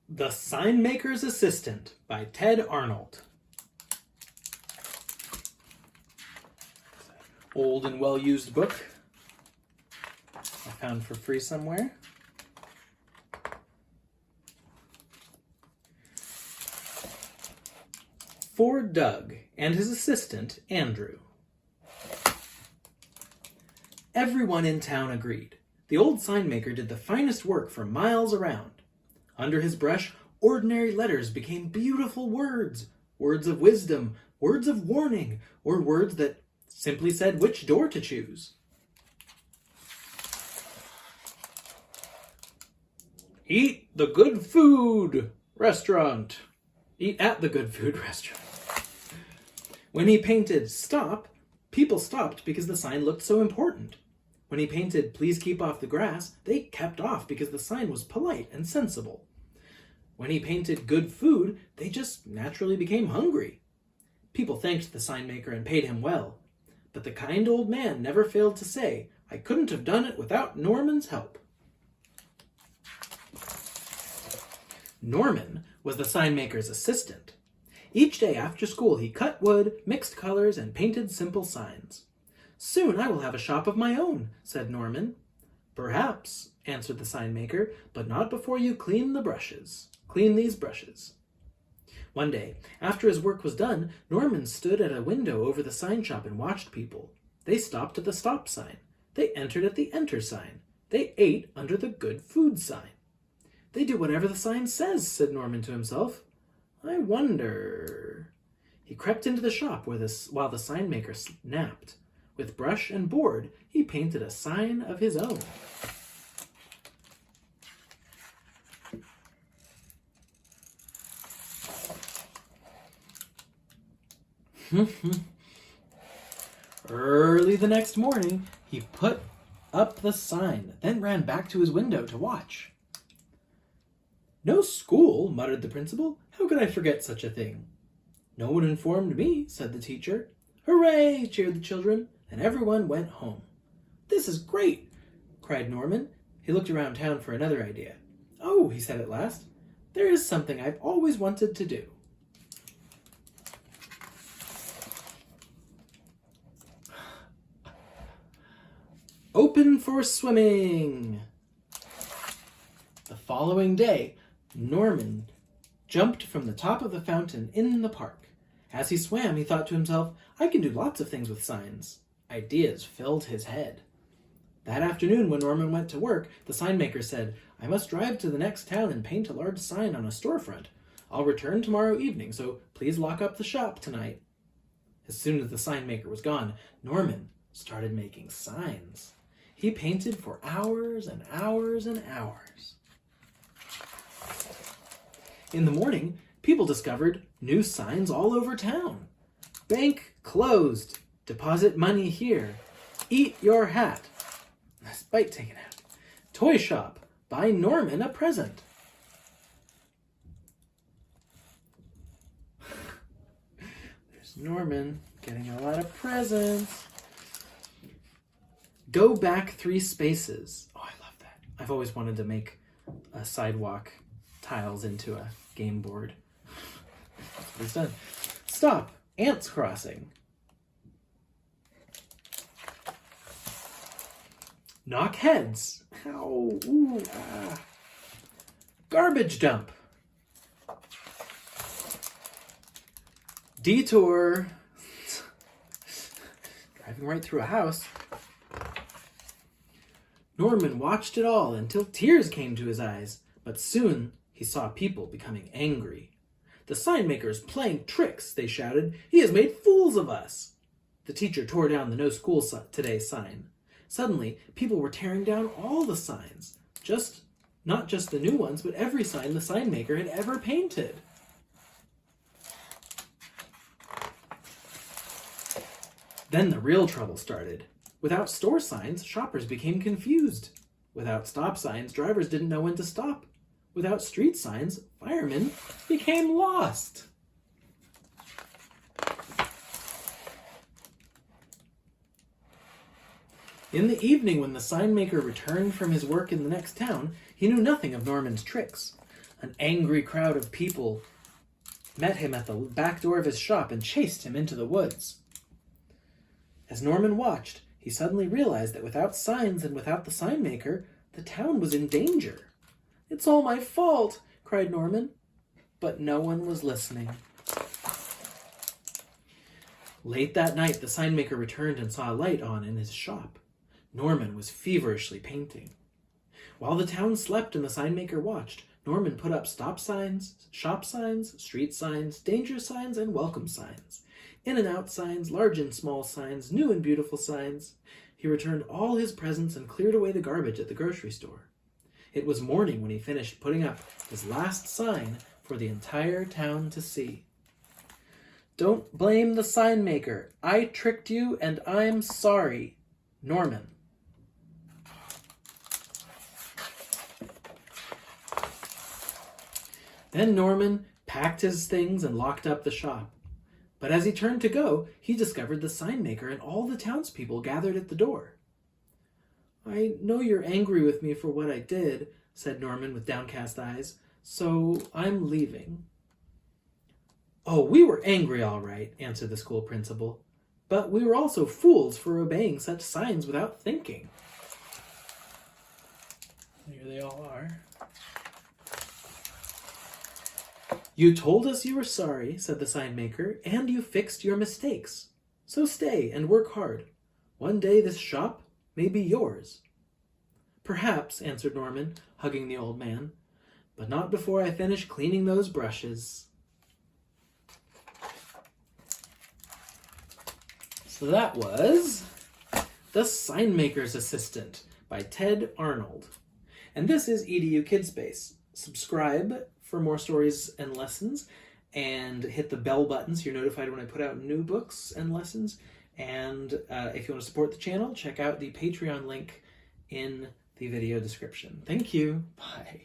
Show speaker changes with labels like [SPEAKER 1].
[SPEAKER 1] The Signmaker's Assistant by Tedd Arnold. Old and well-used book I found for free somewhere. For Doug and his assistant, Andrew. Everyone in town agreed. The old Signmaker did the finest work for miles around. Under his brush, ordinary letters became beautiful words. Words of wisdom, words of warning, or words that simply said which door to choose. Eat the good food restaurant. Eat at the good food restaurant. When he painted stop, people stopped because the sign looked so important. When he painted please keep off the grass, they kept off because the sign was polite and sensible. When he painted good food, they just naturally became hungry. People thanked the Signmaker and paid him well. But the kind old man never failed to say, I couldn't have done it without Norman's help. Norman was the Signmaker's assistant. Each day after school, he cut wood, mixed colors, and painted simple signs. Soon I will have a shop of my own, said Norman. Perhaps, answered the Signmaker, but not before you clean the brushes. Clean these brushes. One day, after his work was done, Norman stood at a window over the sign shop and watched people. They stopped at the stop sign. They entered at the enter sign. They ate under the good food sign. They do whatever the sign says, said Norman to himself. I wonder... He crept into the shop while the Signmaker napped. With brush and board, he painted a sign of his own. Early the next morning, he put up the sign, then ran back to his window to watch. No school, muttered the principal. How could I forget such a thing? No one informed me, said the teacher. Hooray, cheered the children, and everyone went home. This is great, cried Norman. He looked around town for another idea. Oh, he said at last, there is something I've always wanted to do. Open for swimming. The following day, Norman jumped from the top of the fountain in the park. As he swam, he thought to himself, I can do lots of things with signs. Ideas filled his head. That afternoon, when Norman went to work, the Signmaker said, I must drive to the next town and paint a large sign on a storefront. I'll return tomorrow evening, so please lock up the shop tonight. As soon as the Signmaker was gone, Norman started making signs. He painted for hours and hours and hours. In the morning, people discovered new signs all over town. Bank closed. Deposit money here. Eat your hat. Nice bite taken out. Toy shop. Buy Norman a present. There's Norman getting a lot of presents. Go back 3 spaces. Oh, I love that. I've always wanted to make a sidewalk tiles into a game board. That's what he's done. Stop. Ants crossing. Knock heads. Ow. Ooh, ah. Garbage dump. Detour. Driving right through a house. Norman watched it all until tears came to his eyes, but soon he saw people becoming angry. The Signmaker is playing tricks, they shouted. He has made fools of us. The teacher tore down the no school today sign. Suddenly, people were tearing down all the signs. Not just the new ones, but every sign the Signmaker had ever painted. Then the real trouble started. Without store signs, shoppers became confused. Without stop signs, drivers didn't know when to stop. Without street signs, firemen became lost. In the evening, when the Signmaker returned from his work in the next town, he knew nothing of Norman's tricks. An angry crowd of people met him at the back door of his shop and chased him into the woods. As Norman watched, he suddenly realized that without signs and without the sign maker, the town was in danger. "It's all my fault," cried Norman. But no one was listening. Late that night, the sign maker returned and saw a light on in his shop. Norman was feverishly painting. While the town slept and the sign maker watched, Norman put up stop signs, shop signs, street signs, danger signs, and welcome signs. In and out signs, large and small signs, new and beautiful signs. He returned all his presents and cleared away the garbage at the grocery store. It was morning when he finished putting up his last sign for the entire town to see. "Don't blame the sign maker. I tricked you and I'm sorry. Norman." Then Norman packed his things and locked up the shop. But as he turned to go, he discovered the sign maker and all the townspeople gathered at the door. "I know you're angry with me for what I did," said Norman with downcast eyes, "so I'm leaving." "Oh, we were angry, all right," answered the school principal. "But we were also fools for obeying such signs without thinking." Here they all are. "You told us you were sorry," said the sign maker, "and you fixed your mistakes. So stay and work hard. One day this shop may be yours." "Perhaps," answered Norman, hugging the old man, "but not before I finish cleaning those brushes." So that was The Sign Maker's Assistant by Tedd Arnold. And this is EDU Kidspace. Subscribe for more stories and lessons, and hit the bell button so you're notified when I put out new books and lessons. And if you want to support the channel, check out the Patreon link in the video description. Thank you. Bye.